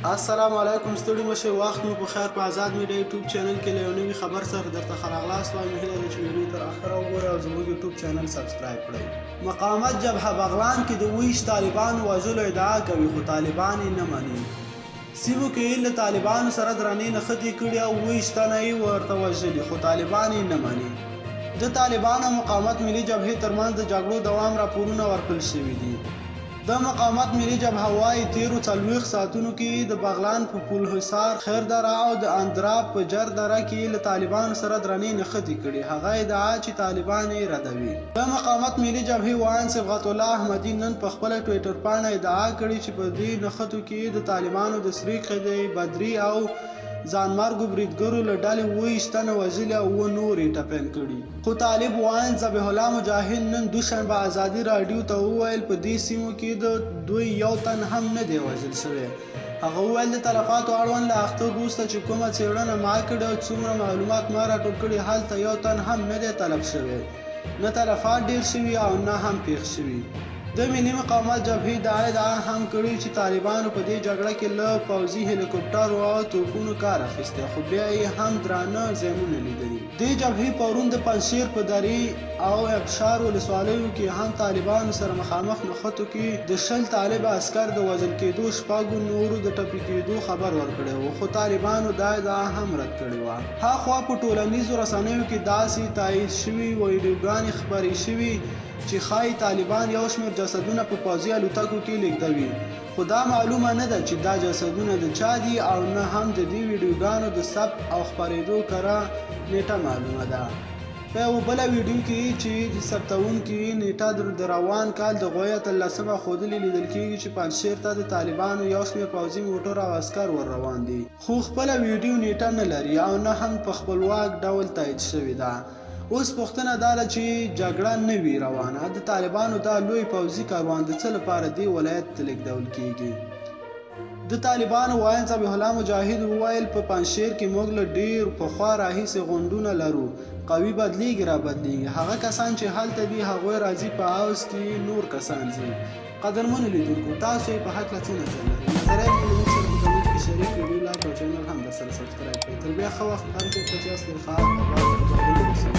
السلام علیکم ستړي مشه وخت مو په خیر په آزاد میډیا یوټیوب چینل کې له یو نوي خبر سره درته راغلاست وایم هیله ده چې ویډیو تر اخره وګورئ او زموږ یوټیوب چینل سبسکرایب کړئ. مقاومت جبهه بغلان کې د 20 طالبانو وژلو ادعا کوي خو طالبان یې نه مني. سیمو کې له طالبانو سره درنې نښتې کړي او 20 تنه یې ورته وژلي خو طالبان یې نه مني. د طالبانو مقاومت ملي جبهې ترمنځ د جګړو دوام راپورونه ورکړل شوي دي. د مقاومت ملي جبهه وايي تیرو 40 ساعتونو کې د بغلان په پل حصار، خیر دره او د اندراب په جر دره کې له طالبانو سره درنې نښتې کړي. هغه ادعا چې طالبان یې ردوي. د مقاومت ملي جبهې وایي صبغت الله احمدي نن په خپل ټویټر باندې ادعا کړې چې په دې نښتو کې د طالبانو د سری قیدی بدري او ځانمرګو بریدګرو له ډلې 20 تنه وژلي او 9 نور یې ټپیان کړي. خو طالب واین ذبیح الله مجاهد نن دوشنبه ازادي راډیو ته وویل په دې سیمو کې د دوی یو تن هم نه دی وژل شوی. هغه وویل د تلفاتو اړوند له اخته وروسته چې کومه څېړنه ما کړې او څومره معلومات ما راټول کړي هلته یو تن هم نه دی تلف شوی، نه تلفات ډیر شوي او نه هم پیښ شوي. د ملي مقاومت جبهې دا ادعا هم کړې چې طالبانو په دې جګړه کې له پوځي هلیکوپټرو او توپونو کار اخیستی خو بیا یې هم درانه زیانونه لیدلي. دې جبهې پرون د پنجشیر په درې او ابشار ولسوالیو کې هم طالبانو سره مخامخ نښتو کې د 20 طالب عسکر د وژل کېدو 6 نورو د ټپي کېدو خبر ورکړی و خو طالبانو دا ادعا هم رد کړې وه. هاخوا په ټولنیزو رسنیو کې داسې تایید شوي ویډیوګانې خپرې شوي چې ښایي طالبان یو شمېر جسدونه په پوځي الوتکو کې لیږدوي خو دا معلومه نه ده چې دا جسدونه د چا دي او نه هم د دې ویډیوګانو د ثبت او خپرېدو کره نیټه معلومه ده. په یوه بله ویډیو کې چې د ثبتونکي نیټه د روان کال د غویه 13 ښودلې لیدل کېږي چې پنجشیر ته د طالبانو یو شمېر پوځي موټر او عسکر ور روان دي خو خپله ویډیو نیټه نه لري او نه هم په خپلواک ډول تایید شوې ده. اوس پوښتنه دا ده چې جګړه نه وي روانه، د طالبانو دا لوی پوځي کاروان د څه لپاره دې ولایت ته لیږدول کیږي؟ د طالبانو وایي ذبیح الله مجاهد وویل په پنجشیر کې موږ له ډېر پخوا راهیسې غونډونه لرو، قوي بدلیږي را بدلیږي. هغه کسان چې هلته دي هغوی راځي په حوض کې نور کسان ځي. قدرمنو لیدونکو تاسو یې په هکله څه نظر لرئ؟ نظریات مو زموږ سره په کمنټ کې شریک کړئ، لایک او چینل هم درسره سبسکرایب کړئ. تر بیا ښه وخت هر چېرته چې یاست خیر